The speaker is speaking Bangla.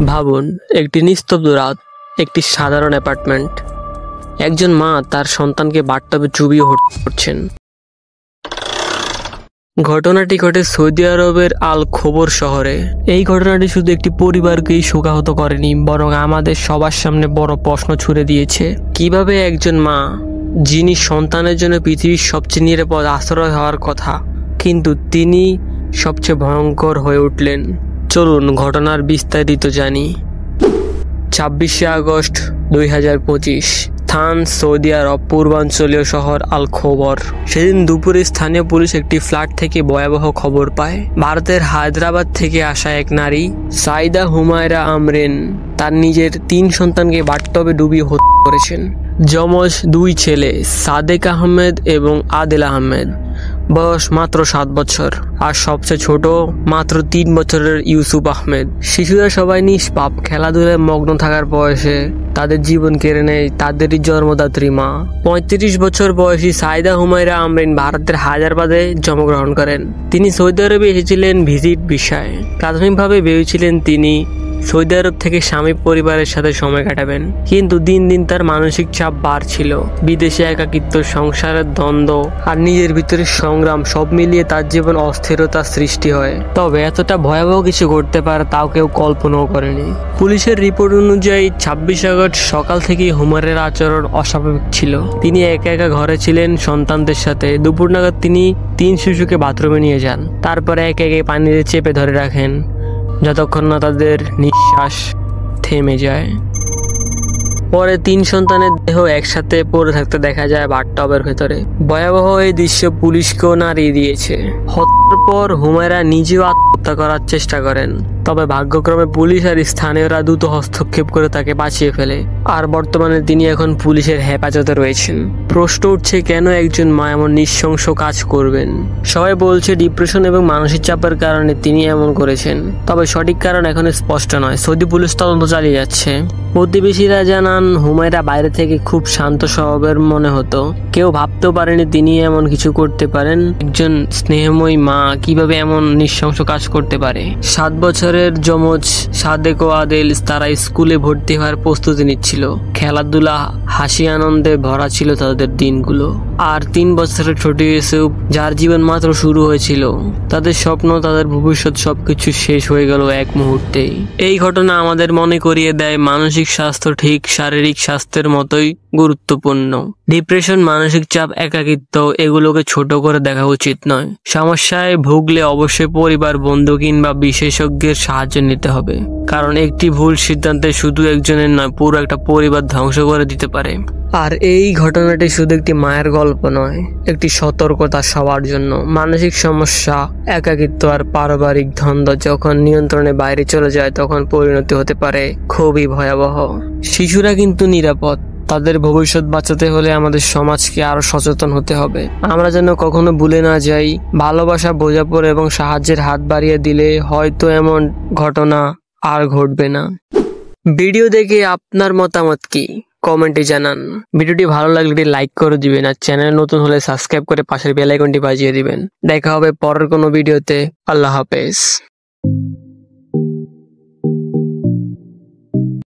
ভাবুন, একটি নিস্তব্ধ রাত, একটি সাধারণ অ্যাপার্টমেন্ট। একজন মা তার সন্তানকে বাথটবে চুবিয়ে হত্যা করছেন। ঘটনাটি ঘটে সৌদি আরবের আল খোবর শহরে। এই ঘটনাটি শুধু একটি পরিবারকেই শোকাহত করেনি, বরং আমাদের সবার সামনে বড় প্রশ্ন ছুড়ে দিয়েছে। কিভাবে একজন মা, যিনি সন্তানের জন্য পৃথিবীর সবচেয়ে নিরাপদ আশ্রয় হওয়ার কথা, কিন্তু তিনি সবচেয়ে ভয়ঙ্কর হয়ে উঠলেন। চলুন ঘটনার বিস্তারিত জানি। 26শে আগস্ট 2025, স্থান সৌদি আরব পূর্বাঞ্চলীয় শহর আল খোবর। সেদিন দুপুরে স্থানীয় পুলিশ একটি ফ্ল্যাট থেকে ভয়াবহ খবর পায়। ভারতের হায়দ্রাবাদ থেকে আসা এক নারী, সাইদা হুমায়রা আমরিন, তার নিজের 3 সন্তানকে বাথটবে ডুবিয়ে হত্যা করেছেন। যমজ 2 ছেলে, সাদেক আহমেদ এবং আদিল আহমেদ, বয়স মাত্র 7 বছর, আর সবচেয়ে ছোট মাত্র 3 বছরের ইউসুফ আহমেদ। শিশুরা সবাই নিষ্পাপ, খেলাধুলায় মগ্ন থাকার বয়সে তাদের জীবন কেড়ে নেয় তাদেরই জন্মদাত্রী মা। 35 বছর বয়সী সাইদা হুমায়রা আমরিন ভারতের হায়দ্রাবাদে জন্মগ্রহণ করেন। তিনি সৌদি আরবে এসেছিলেন ভিজিট ভিসায়। প্রাথমিকভাবে ভেবেছিলেন তিনি সৌদি আরব থেকে স্বামী পরিবারের সাথে সময় কাটাবেন, কিন্তু দিন দিন তার মানসিক চাপ বাড়ছিল। বিদেশে একাকিত্ব, সংসারের দ্বন্দ্ব আর নিজের ভিতরে সংগ্রাম সব মিলিয়ে তার জীবন অস্থিরতার সৃষ্টি হয়। তবে এতটা ভয়াবহ কিছু ঘটতে পারে তাও কেউ কল্পনাও করেনি। পুলিশের রিপোর্ট অনুযায়ী 26 আগস্ট সকাল থেকেই হুমারের আচরণ অস্বাভাবিক ছিল। তিনি একা একা ঘরে ছিলেন সন্তানদের সাথে। দুপুর নাগাদ তিনি 3 শিশুকে বাথরুমে নিয়ে যান, তারপরে একে একে পানিতে চেপে ধরে রাখেন যতক্ষণ না তাদের নিঃশ্বাস থেমে যায়। পরে 3 সন্তানের দেহ একসাথে পড়ে থাকতে দেখা যায় বাথটবের ভেতরে। ভয়াবহ এই দৃশ্য পুলিশকেও নাড়িয়ে দিয়েছে। হত্যার পর হুমায়রা নিজেও আত্মহত্যা করার চেষ্টা করেন, তবে ভাগ্যক্রমে পুলিশ আর স্থানীয়রা দ্রুত হস্তক্ষেপ করে তাকে বাঁচিয়ে ফেলে। আর বর্তমানে তিনি এখন পুলিশের হেফাজতে রয়েছেন। প্রশ্ন উঠছে, কেন একজন মা এমন নৃশংস কাজ করবেন? সবাই বলছে ডিপ্রেশন এবং মানসিক চাপের কারণে তিনি এমন করেছেন, তবে সঠিক কারণ এখনো স্পষ্ট নয়। সৌদি পুলিশ তদন্ত চালিয়ে যাচ্ছে। প্রতিবেশীরা জানান হুমায়রা বাইরে থেকে খুব শান্ত স্বভাবের মনে হতো। কেউ ভাবতেও পারেনি তিনি এমন কিছু করতে পারেন। একজন স্নেহময়ী মা কিভাবে এমন নৃশংস কাজ করতে পারে? 7 বছরের যমজ সাদেক ও আদিল, তারা স্কুলে ভর্তি হওয়ার প্রস্তুতি নিচ্ছিল। খেলাধুলা, হাসি আনন্দে ভরা ছিল তাদের দিনগুলো। আর 3 বছরের ছোট ইউসুফ, যার জীবন মাত্র শুরু হয়েছিল। তাদের স্বপ্ন, তাদের ভবিষ্যৎ সবকিছু শেষ হয়ে গেল এক মুহূর্তেই। এই ঘটনা আমাদের মনে করিয়ে দেয় মানসিক স্বাস্থ্য ঠিক শারীরিক স্বাস্থ্যের মতোই গুরুত্বপূর্ণ। ডিপ্রেশন, মানসিক চাপ, একাকিত্ব, এগুলোকে ছোট করে দেখা উচিত নয়। সমস্যায় ভুগলে অবশ্যই পরিবার, বন্ধু কিংবা বিশেষজ্ঞের সাহায্য নিতে হবে, কারণ একটি ভুল সিদ্ধান্তে শুধু একজনের নয়, পুরো একটা পরিবার ধ্বংস করে দিতে পারে। আর এই ঘটনাটি শুধু একটি মায়ের গল্প নয়, একটি সতর্কতা সবার জন্য। মানসিক সমস্যা, একাকিত্ব আর পারিবারিক দ্বন্দ্ব যখন নিয়ন্ত্রণের বাইরে চলে যায়, তখন পরিণতি হতে পারে খুবই ভয়াবহ। শিশুরা কিন্তু নিরাপদ। তাদের ভবিষ্যৎ বাঁচাতে হলে আমাদের সমাজকে আরো সচেতন হতে হবে। আমরা যেন কখনো ভুলে না যাই, ভালোবাসা, বোঝাপড়া এবং সাহায্যের হাত বাড়িয়ে দিলে হয়তো এমন ঘটনা আর ঘটবে না। ভিডিও দেখে আপনার মতামত কি কমেন্টে জানান। ভিডিওটি ভালো লাগলে লাইক করে দিবেন, আর চ্যানেল নতুন হলে সাবস্ক্রাইব করে পাশের বেল আইকনটি বাজিয়ে দিবেন। দেখা হবে পরের কোনো ভিডিওতে। আল্লাহ হাফেজ।